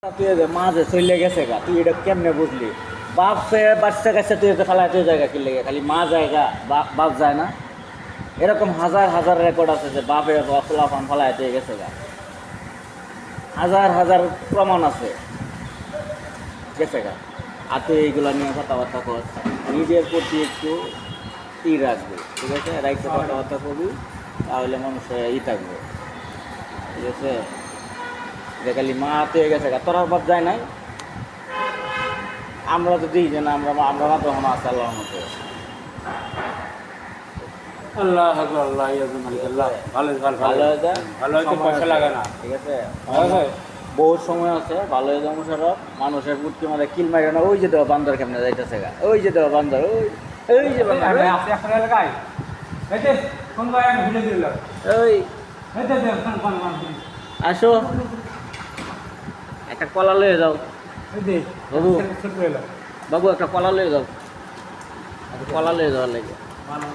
তুই মাঝে চলে গেছে গা, তুই এটা কেমনে বুঝলি? বাপ সে বাচ্চা কাছে তুই তো ফেলায় তুই জায়গা কি লেগে খালি মা জায়গা বাপ যায় না? এরকম হাজার হাজার রেকর্ড আছে যে বাপের ফলাফান ফেলায় তুই গেছে গা, হাজার হাজার প্রমাণ আছে গেছে গা। আর তুই এইগুলো নিয়ে কথাবার্তা কর, নিজের প্রতি একটু ই রাখবি, ঠিক আছে? রাইটে কথাবার্তা করবি, তাহলে মানুষের ই থাকবে, ঠিক আছে? যে খালি মা তুই গেছে গা, তোর আর বাপ যায় নাই? আমরা তো দিই যে না, আমরা না তখন আছে আল্লাহর মতো। আল্লাহ আকবার, আল্লাহ ইয়াজুল মালিক, আল্লাহ ভালো ভালো ভালো হয়ে যায়, ভালো হয়তো পয়সা লাগে না, ঠিক আছে? ভালো হয়। বহুত সময় আছে, ভালো হয়ে যায় মুশারফ। মানুষের বুটকি মারে কিল মারে না, ওই যে দেওয়া বান্দর কেমনে যাইতেছে গা, ওই যে দেওয়া বান্দর, ওই যে বান্দর, আমি আপনি আপনার এলাকায় এই যে কোন ভাই আমি ভুলে দিলাম, ওই এই যে কোন কোন কোন আসো, একটা কলা লয়ে যাও এই যে বাবু। ছোট এলাকা বাবু একটা কলা লয়ে যাও, একটা কলা লয়ে যাওয়ার লাগে। ভালো